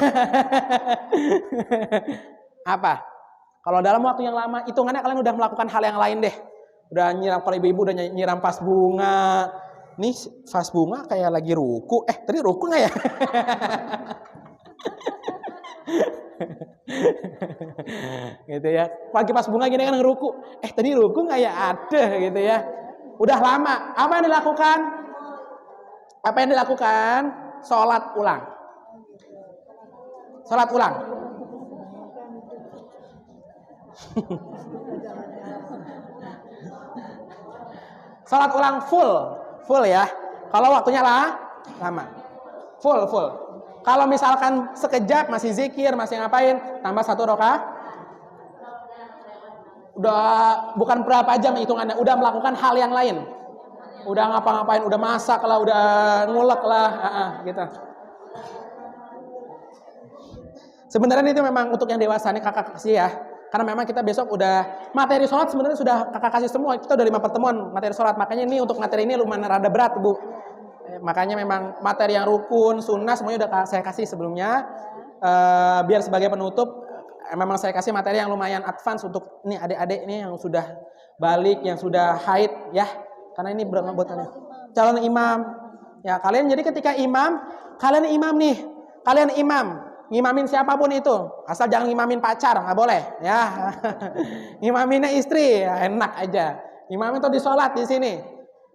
Apa? Kalau dalam waktu yang lama, hitungannya kalian udah melakukan hal yang lain deh. Udah nyiram, kalau ibu-ibu udah nyiram vas bunga. Nih vas bunga kayak lagi ruku. Tadi ruku nggak ya? Gitu ya. Pagi pas bunga gini kan ruku. Tadi ruku nggak ya? Ada gitu ya. Udah lama. Apa yang dilakukan? Sholat ulang. Sholat ulang full ya. Kalau waktunya lama. Full. Kalau misalkan sekejap masih zikir, masih ngapain, tambah 1 rakaat. Udah bukan berapa jam hitungannya, udah melakukan hal yang lain. Udah ngapa-ngapain, udah masak lah, udah ngulek lah, gitu. Sebenarnya itu memang untuk yang dewasa nih kakak kasih ya. Karena memang kita besok udah materi sholat sebenarnya sudah kakak kasih semua. Kita udah 5 pertemuan materi sholat. Makanya ini untuk materi ini lumayan rada berat, Bu. Makanya memang materi yang rukun, sunnah semuanya udah saya kasih sebelumnya. Biar sebagai penutup, memang saya kasih materi yang lumayan advance untuk nih adik-adik ini yang sudah balik, yang sudah haid ya. Karena ini buatannya calon imam. Ya, kalian jadi ketika imam, kalian imam. Ngimamin siapapun itu, asal jangan ngimamin pacar, nggak boleh, ya. Ngimaminnya istri, ya, enak aja. Ngimamin tuh di sholat di sini.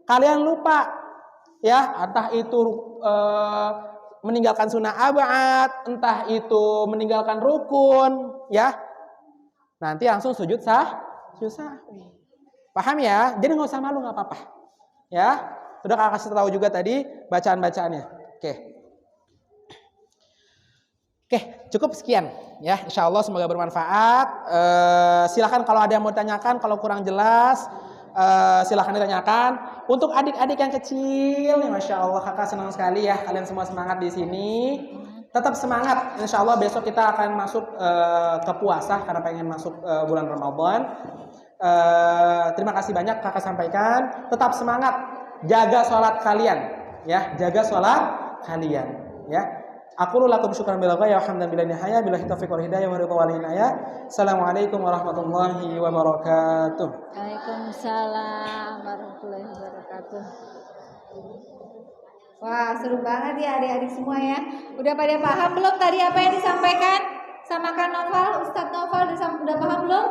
Kalian lupa, ya, entah itu meninggalkan sunnah abad, entah itu meninggalkan rukun, ya. Nanti langsung sujud sahwi. Paham ya? Jadi nggak usah malu, nggak apa-apa, ya. Sudah kakak kasih tahu juga tadi bacaan-bacaannya. Oke, cukup sekian ya. Insya Allah semoga bermanfaat. Silakan kalau ada yang mau ditanyakan, kalau kurang jelas silakan ditanyakan. Untuk adik-adik yang kecil, nih, masya Allah kakak senang sekali ya. Kalian semua semangat di sini. Tetap semangat. Insya Allah besok kita akan masuk ke puasa karena pengen masuk bulan Ramadan. Terima kasih banyak kakak sampaikan. Tetap semangat. Jaga sholat kalian, ya. Jaga sholat kalian, ya. Aku lakum syukran bila ghaya hamdan bila nihaya bila taufiq wal hidayah wa ridha wal inayah. Assalamualaikum warahmatullahi wabarakatuh. Waalaikumsalam warahmatullahi wabarakatuh. Wah, seru banget ya adik-adik semua ya. Udah pada paham belum tadi apa yang disampaikan sama Kak Noval, Ustadz Noval udah paham belum?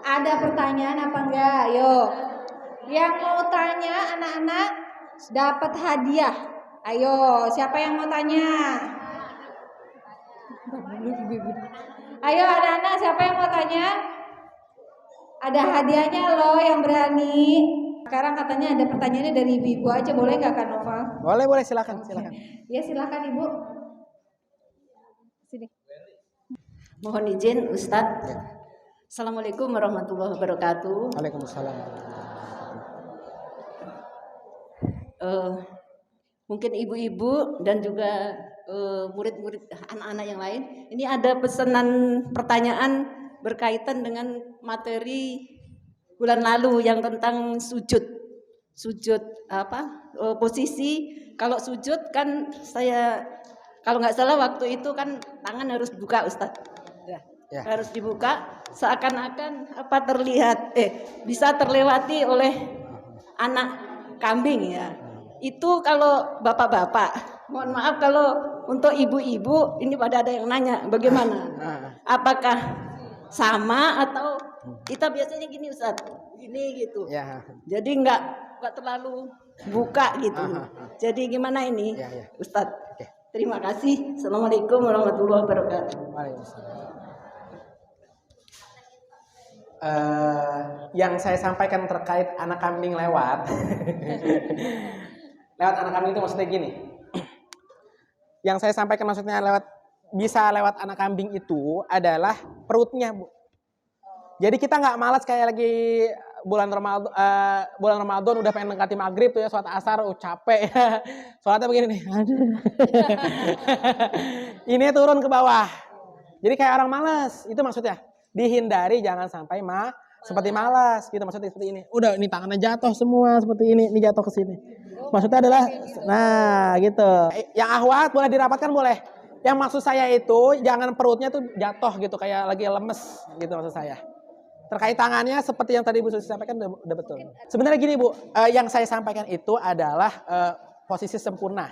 Ada pertanyaan apa enggak? Ayo. Yang mau tanya anak-anak dapat hadiah. Ayo, siapa yang mau tanya? Ayo anak-anak, siapa yang mau tanya? Ada hadiahnya loh yang berani. Sekarang katanya ada pertanyaannya dari ibu aja, boleh nggak Kak Nova? Boleh, silakan. Ya silakan Ibu. Sini. Mohon izin Ustadz. Assalamualaikum warahmatullahi wabarakatuh. Waalaikumsalam. Mungkin ibu-ibu dan juga murid-murid anak-anak yang lain. Ini ada pesanan pertanyaan berkaitan dengan materi bulan lalu yang tentang sujud. Sujud posisi kalau sujud kan saya kalau nggak salah waktu itu kan tangan harus buka Ustadz. Ya. Harus dibuka seakan-akan terlihat bisa terlewati oleh anak kambing ya. Itu kalau bapak-bapak. Mohon maaf kalau untuk ibu-ibu ini pada ada yang nanya bagaimana? Apakah sama atau kita biasanya gini Ustaz, gini gitu. Ya. Jadi nggak terlalu buka gitu. Jadi gimana ini Ustaz? Terima kasih. Assalamualaikum warahmatullahi wabarakatuh. Yang saya sampaikan terkait anak kambing lewat anak kambing itu maksudnya gini. Yang saya sampaikan maksudnya bisa lewat anak kambing itu adalah perutnya, Bu. Jadi kita nggak malas kayak lagi bulan Ramadan udah pengen mendekati maghrib tuh ya, sholat asar capek ya. Sholatnya begini nih. Ini turun ke bawah. Jadi kayak orang malas, itu maksudnya. Dihindari jangan sampai seperti malas gitu, maksudnya seperti ini. Udah ini tangannya jatuh semua seperti ini jatuh ke sini. Maksudnya adalah gitu. Yang ahwat boleh dirapatkan boleh. Yang maksud saya itu jangan perutnya tuh jatuh gitu kayak lagi lemes gitu maksud saya. Terkait tangannya seperti yang tadi Bu Susi sampaikan udah betul. Sebenarnya gini Bu, yang saya sampaikan itu adalah posisi sempurna.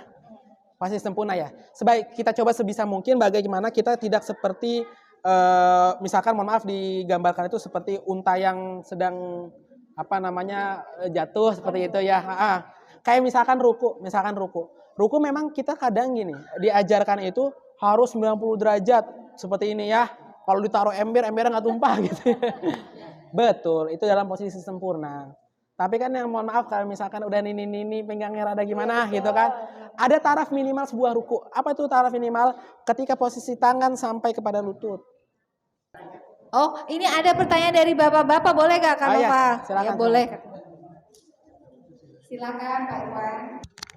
Posisi sempurna ya. Sebaik kita coba sebisa mungkin bagaimana kita tidak seperti misalkan mohon maaf digambarkan itu seperti unta yang sedang jatuh seperti itu ya. Kayak misalkan ruku. Ruku memang kita kadang gini, diajarkan itu harus 90 derajat seperti ini ya. Kalau ditaruh embernya nggak tumpah gitu. Betul, itu dalam posisi sempurna. Tapi kan yang mohon maaf kalau misalkan udah nini pinggangnya rada gimana gitu kan. Ada taraf minimal sebuah ruku. Apa itu taraf minimal? Ketika posisi tangan sampai kepada lutut. Oh, ini ada pertanyaan dari bapak-bapak, boleh gak Kak Nova? Silakan, Ya boleh. Silakan Pak Iwan.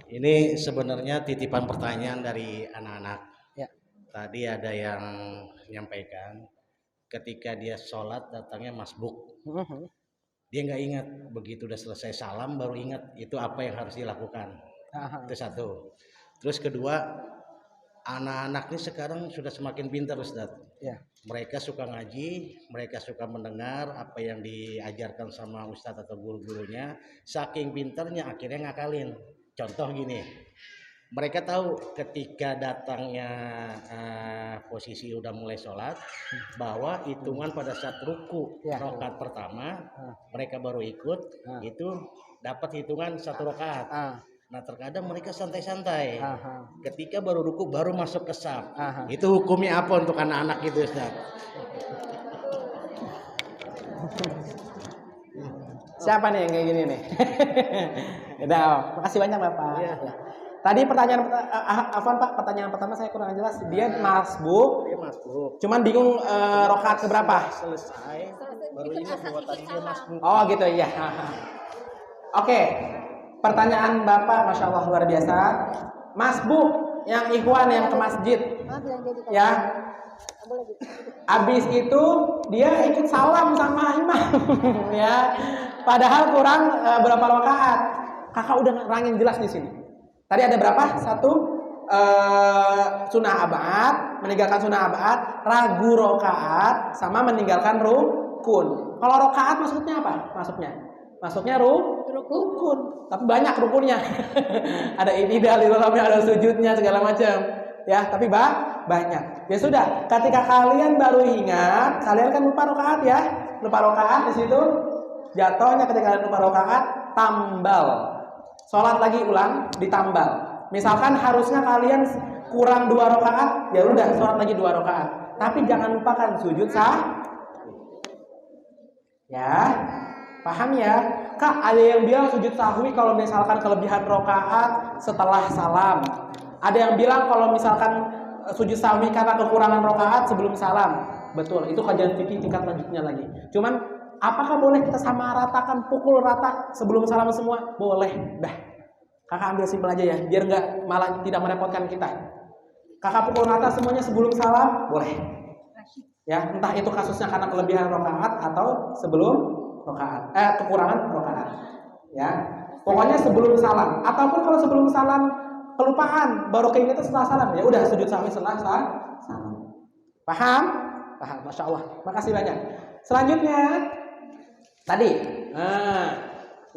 Ini sebenarnya titipan pertanyaan dari anak-anak. Ya. Tadi ada yang menyampaikan ketika dia sholat datangnya masbuk. Dia nggak ingat, begitu udah selesai salam baru ingat itu apa yang harus dilakukan. Itu satu. Terus kedua, anak-anak ini sekarang sudah semakin pintar Ustaz. Ya. Mereka suka ngaji, mereka suka mendengar apa yang diajarkan sama Ustadz atau guru-gurunya. Saking pintarnya akhirnya ngakalin. Contoh gini, mereka tahu ketika datangnya posisi udah mulai sholat, bahwa hitungan pada saat ruku rakaat pertama, mereka baru ikut, itu dapat hitungan 1 rakaat. Nah terkadang mereka santai-santai. Ketika baru ruku baru masuk ke saf. Itu hukumnya apa untuk anak-anak itu Ustaz? Siapa nih yang kayak gini nih? Udah, makasih banyak Bapak. Ya. Tadi pertanyaan pertama saya kurang jelas. Dia masbuk. Cuman bingung rakaat keberapa? Selesai. Baru ingat bahwa tadi dia masbuk. Oh gitu ya. Oke. Pertanyaan Bapak, Masya Allah luar biasa. Masbuk yang ikhwan yang ke masjid, ya. Abis itu dia ikut salam sama imam, ya. Padahal kurang berapa rakaat. Kakak udah nerangin jelas di sini. Tadi ada berapa? 1 sunnah abad, meninggalkan sunnah abad, ragu rakaat, sama meninggalkan rukun. Kalau rakaat maksudnya apa? Maksudnya rukun. Tapi banyak rukunnya. Ada i'tidal di dalamnya, ada sujudnya segala macam. Ya, tapi banyak. Ya sudah, ketika kalian baru ingat, kalian kan lupa rakaat ya. Lupa rakaat di situ. Jatuhnya ketika kalian lupa rakaat, tambal. Sholat lagi ulang, ditambal. Misalkan harusnya kalian kurang 2 rakaat, ya udah sholat lagi 2 rakaat. Tapi jangan lupakan sujud sah. Ya. Paham ya? Kak, ada yang bilang sujud sahwi kalau misalkan kelebihan rakaat setelah salam. Ada yang bilang kalau misalkan sujud sahwi karena kekurangan rakaat sebelum salam. Betul, itu kajian fikih tingkat lanjutnya lagi. Cuman apakah boleh kita samaratakan, pukul rata sebelum salam semua? Boleh. Dah. Kakak ambil simpel aja ya, biar nggak malah tidak merepotkan kita. Kakak pukul rata semuanya sebelum salam? Boleh. Ya, entah itu kasusnya karena kelebihan rakaat atau sebelum rakaat, kekurangan rakaat. Ya, pokoknya sebelum salam. Ataupun kalau sebelum salam kelupaan, baru keingetan setelah salam, ya udah sujud sahwi setelah salam. Paham? Paham, masya Allah. Makasih banyak. Selanjutnya, tadi,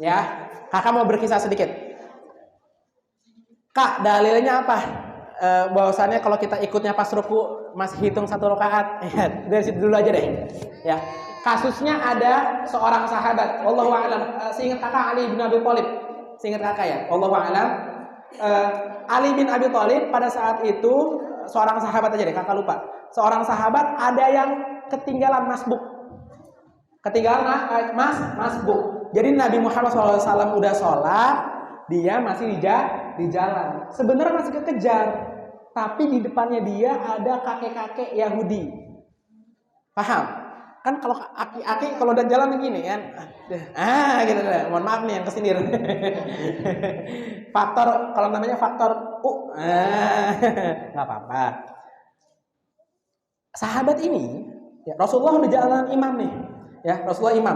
ya, kakak mau berkisah sedikit. Kak, dalilnya apa? Bahwasannya kalau kita ikutnya pas ruku masih hitung 1 rakaat. Ya, dari situ dulu aja deh. Ya, kasusnya ada seorang sahabat. Wallahu a'lam. Seingat kakak Ali bin Abi Thalib. Seingat kakak ya. Wallahu a'lam. Ali bin Abi Thalib pada saat itu seorang sahabat aja deh, kakak lupa. Seorang sahabat ada yang ketinggalan masbuk. Ketinggalan masbuk. Jadi Nabi Muhammad SAW udah sholat, dia masih di jalan. Sebenarnya masih kekejar, tapi di depannya dia ada kakek-kakek Yahudi. Paham? Kan kalau aki-aki kalau udah jalan begini kan, gitu deh. Mohon maaf nih yang kesindir. Faktor kalau namanya faktor nggak apa-apa. Sahabat ini, ya, Rasulullah udah jalan imam nih, ya Rasulullah imam.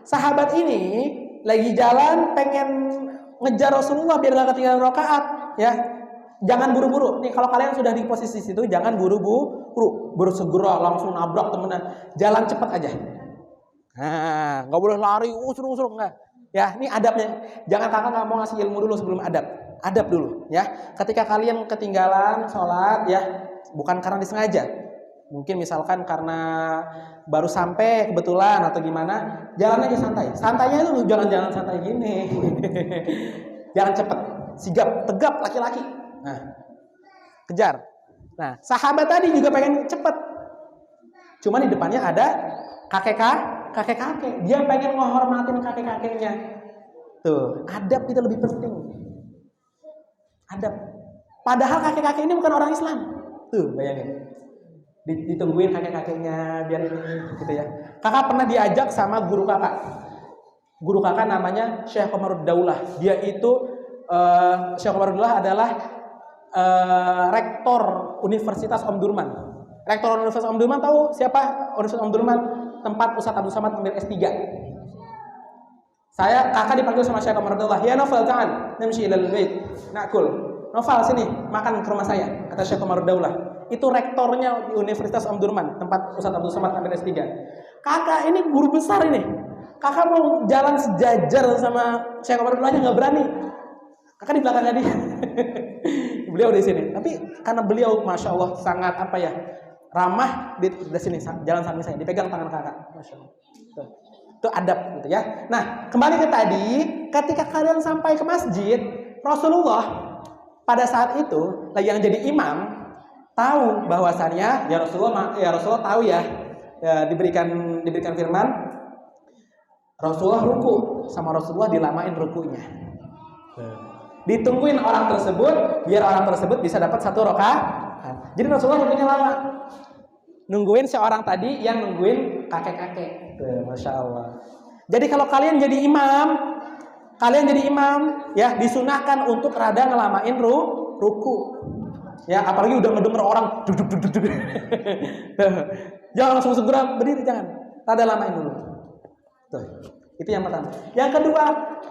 Sahabat ini lagi jalan pengen ngejar Rasulullah biar gak ketinggalan rakaat, ya. Jangan buru-buru. Nih kalau kalian sudah di posisi situ, jangan buru-buru, bersegera langsung nabrak temenan. Jalan cepat aja. Nah, nggak boleh lari, usur-usur nggak. Ya, ini adabnya. Jangan kakak nggak mau ngasih ilmu dulu sebelum adab. Adab dulu, ya. Ketika kalian ketinggalan sholat, ya, bukan karena disengaja. Mungkin misalkan karena baru sampai kebetulan atau gimana, jalan aja santai. Santainya itu jalan-jalan santai gini. Jangan cepet, sigap, tegap laki-laki. Nah, kejar. Nah, sahabat tadi juga pengen cepet. Cuma di depannya ada kakek-kakek. Dia pengen menghormatin kakek-kakeknya. Tuh, adab itu lebih penting. Adab. Padahal kakek-kakek ini bukan orang Islam. Tuh, bayangin. Ditungguin kakek-kakeknya biar ini gitu ya. Kakak pernah diajak sama guru kakak. Guru kakak namanya Syekh Komarud Daulah. Dia itu Syekh Komarud Daulah adalah rektor Universitas Omdurman. Rektor Universitas Omdurman tahu siapa? Universitas Omdurman, tempat Ustaz Abdul Samad ambil S3. Kakak dipanggil sama Syekh Komarud Daulah. Ya Novel, ta'al namshi ilal bait. Nakul. Novel sini, makan ke rumah saya, kata Syekh Komarud Daulah. Itu rektornya di Universitas Omdurman, tempat Ustaz Abdul Samad ambil S3. Kakak ini guru besar ini. Kakak mau jalan sejajar sama Syekh Komarud Daulah nggak berani. Kakak di belakangnya dia. Beliau di sini. Tapi karena beliau masya Allah sangat ramah di sini jalan samping saya, dipegang tangan kakak. Masya Allah. Itu adab gitu ya. Nah, kembali ke tadi, ketika kalian sampai ke masjid, Rasulullah pada saat itu lagi yang jadi imam tahu bahwasannya ya Rasulullah tahu ya diberikan firman, Rasulullah ruku, sama Rasulullah dilamain rukunya. Ditungguin orang tersebut biar orang tersebut bisa dapat 1 rakaat. Jadi Rasulullah rukunya lama. Nungguin seorang tadi yang nungguin kakek-kakek. Masya Allah. Jadi kalau kalian jadi imam, ya disunahkan untuk rada ngelamain ruku. Ya, apalagi udah ngedenger orang duduk. Jangan langsung segera berdiri, jangan. Rada lamain dulu. Tuh. Itu yang pertama. Yang kedua,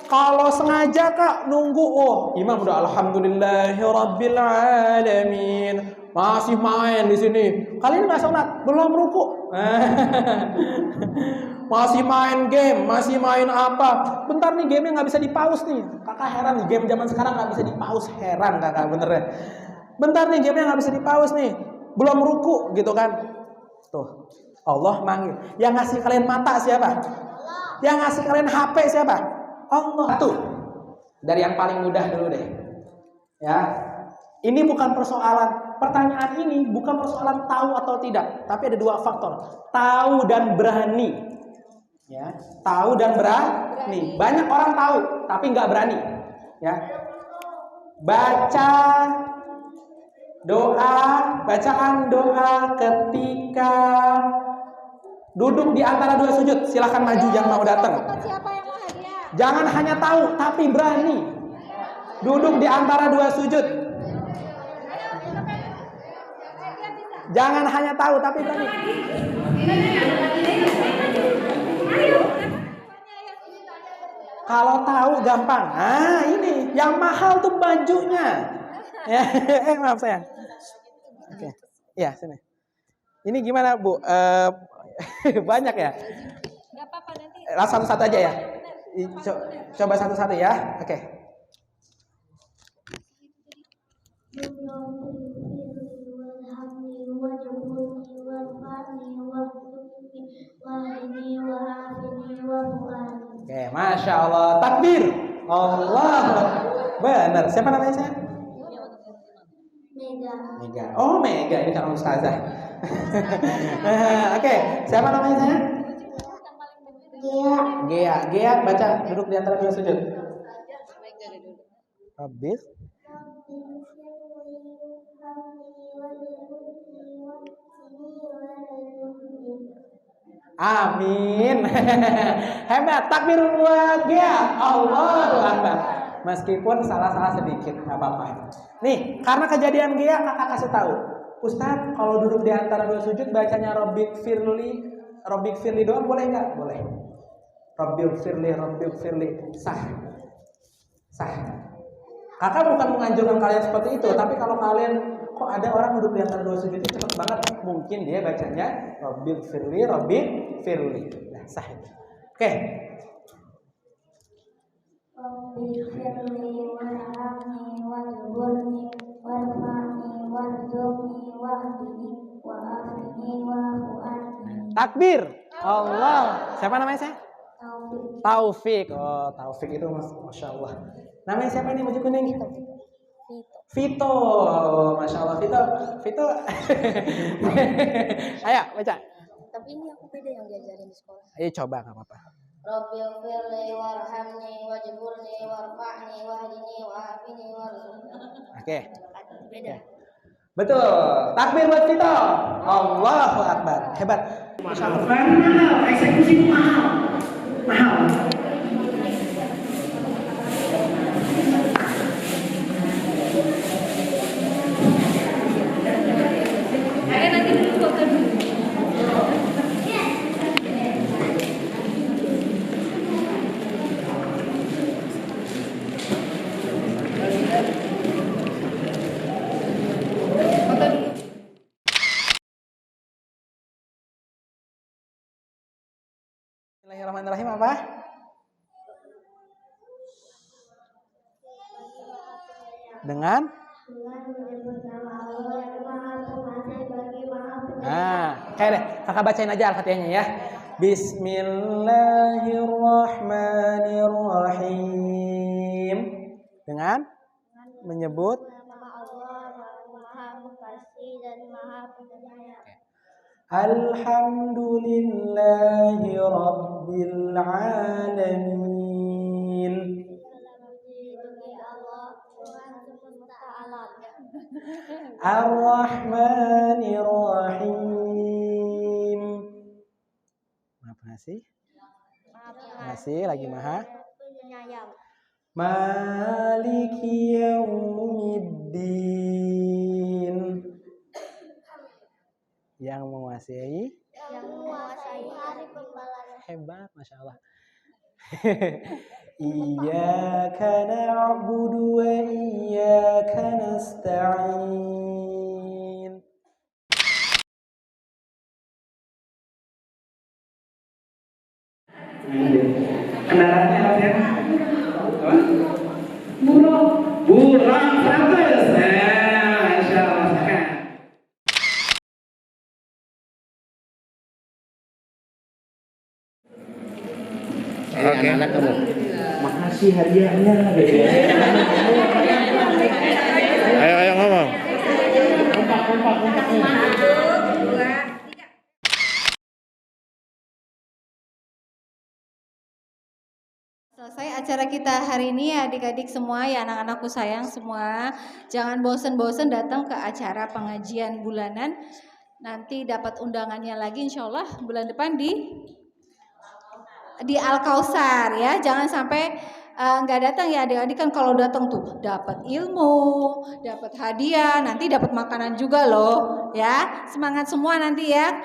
kalau sengaja Kak nunggu, imam udah alhamdulillahirabbil alamin, masih main di sini. Kalian nggak sholat, belum ruku. Masih main game, masih main apa? Bentar nih gamenya nggak bisa di-pause nih. Kakak heran nih, game zaman sekarang nggak bisa di-pause, heran kakak bener ya. Bentar nih gamenya nggak bisa di-pause nih, belum ruku gitu kan? Tuh, Allah manggil. Yang ngasih kalian mata siapa? Yang ngasih kalian HP siapa? Allah. Tuh, dari yang paling mudah dulu deh. Ya, ini bukan persoalan. Pertanyaan ini bukan persoalan tahu atau tidak, tapi ada 2 faktor. Tahu dan berani. Ya, tahu dan berani. Banyak orang tahu tapi nggak berani. Ya, bacaan doa ketika duduk di antara 2 sujud. Silahkan maju yang mau datang. Jangan hanya tahu tapi berani. Duduk di antara 2 sujud. Jangan hanya tahu tapi berani. Kalau tahu gampang. Nah, ini yang mahal tuh bajunya. Ya, maaf sayang. Oke. Ya, sini. Ini gimana, Bu? Banyak ya? Nggak apa-apa nanti. Satu-satu aja ya. Coba satu-satu ya. Oke. Oke, Masya Allah. Takbir. Allah. Benar. Siapa namanya saya? Mega. Oh, Mega. Ini kan ustazah. Oke. Siapa namanya saya? Gea. Gea, baca. Duduk di antara dua sujud. Habis. Amin. Hebat. Takbir buat Gea. Allahu Akbar. Meskipun salah-salah sedikit, nggak apa-apa. Nih, karena kejadian Gea, kakak kasih tahu. Ustadz, kalau duduk di antara dua sujud bacanya Rabbik firli doang boleh nggak? Boleh. Rabbik firli, sah. Kakak bukan menganjurkan kalian seperti itu, tapi kalau kalian kok ada orang duduk di antara dua sujud itu cepet banget, mungkin dia bacanya Rabbik firli. Nah, sah. Oke. Takbir. Allah. Siapa namanya saya? Taufik. Oh, Taufik itu Masya Allah. Namanya siapa ini baju kuning? Vito. Oh, Masya Allah. Vito. Ayo baca. Tapi ini aku beda yang diajarin di sekolah. Ayo coba, nggak apa-apa. Rabbighfirli warhamni wajburni warfa'ni wahdini wa'afini warzuqni. Oke. Beda. Betul. Takbir buat Vito. Allahu Akbar. Hebat. Mahal, eksekusi itu mahal. Nanti dulu foto dulu. Bismillahirrahmanirrahim apa? Dengan? Oke deh, kakak bacain aja Al-Fatihahnya ya. Bismillahirrahmanirrahim. Dengan menyebut Nama Allah Maha Pengasih dan Maha Penyayang. Alhamdulillahi Rabbil Alamin. Demi Allah Tuhan semesta alam. Ar-Rahmanir-Rahim. Maha pengasih. Pengasih lagi Maha Penyayang. Maliki Yaumiddin. Yang menguasai. Yang menguasai hari pembalasan. Hebat, Masya Allah. Iyyaka na'budu wa iyyaka nasta'in. Kendaraannya apa ya? Burang 100. Masya Allah. Anak-anak kamu. Makasih hadiahnya. Ayo ngomong. Selesai acara kita hari ini ya adik-adik semua ya anak-anakku sayang semua. Jangan bosen-bosen datang ke acara pengajian bulanan. Nanti dapat undangannya lagi insya Allah bulan depan di Al-Kausar ya. Jangan sampai nggak datang ya adik-adik, kan kalau datang tuh dapat ilmu, dapat hadiah, nanti dapat makanan juga loh ya. Semangat semua nanti ya.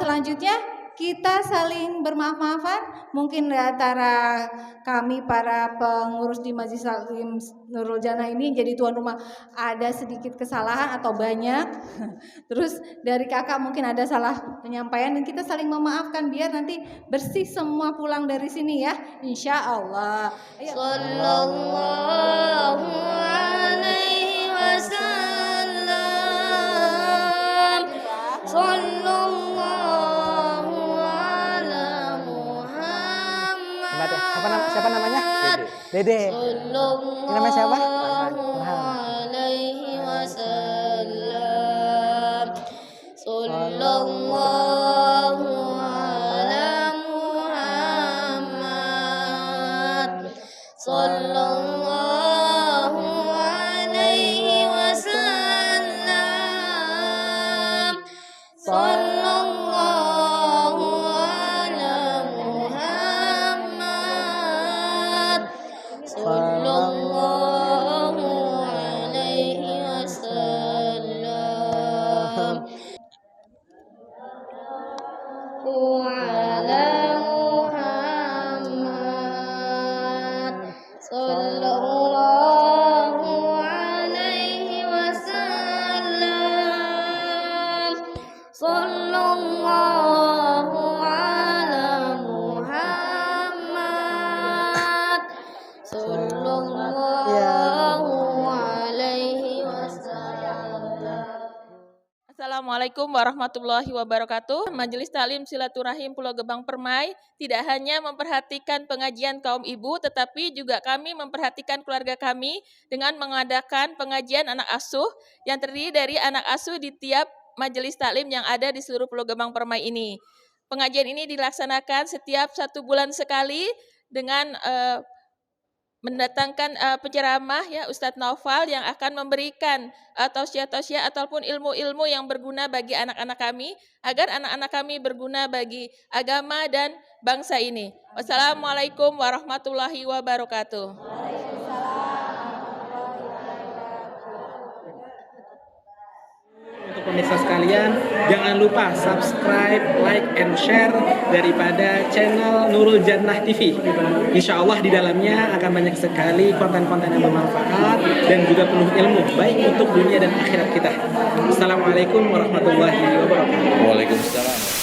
Selanjutnya kita saling bermaaf-maafan, mungkin di antara kami para pengurus di Majelis Taklim Nurul Jannah ini jadi tuan rumah ada sedikit kesalahan atau banyak. Terus dari kakak mungkin ada salah penyampaian, dan kita saling memaafkan biar nanti bersih semua pulang dari sini ya, insya Allah. Sallallahu alaihi wasallam. Sallallahu ala Muhammad. Siapa namanya? Dede. Ini namanya siapa? Alaihi wasallam. Sallallahu ala Muhammad. Sallallahu alaihi wasallam. Sallallahu ala Muhammad. Sallallahu alaihi wasallam. Wa ala Muhammad. Sallallahu alaihi wasallam. Sallallahu ala Muhammad. Sallallahu alaihi wasallam. Assalamualaikum warahmatullahi wabarakatuh. Majelis Taklim Silaturahim Pulau Gebang Permai tidak hanya memperhatikan pengajian kaum ibu, tetapi juga kami memperhatikan keluarga kami dengan mengadakan pengajian anak asuh yang terdiri dari anak asuh di tiap majelis taklim yang ada di seluruh Pulau Gebang Permai ini. Pengajian ini dilaksanakan setiap 1 bulan sekali dengan mendatangkan penceramah ya Ustadz Naufal yang akan memberikan tausiah-tausiah ataupun ilmu-ilmu yang berguna bagi anak-anak kami agar anak-anak kami berguna bagi agama dan bangsa ini. Wassalamualaikum warahmatullahi wabarakatuh. Untuk pemirsa sekalian, jangan lupa subscribe, like, and share daripada channel Nurul Jannah TV. Insya Allah di dalamnya akan banyak sekali konten-konten yang bermanfaat dan juga penuh ilmu, baik untuk dunia dan akhirat kita. Assalamualaikum warahmatullahi wabarakatuh. Waalaikumsalam.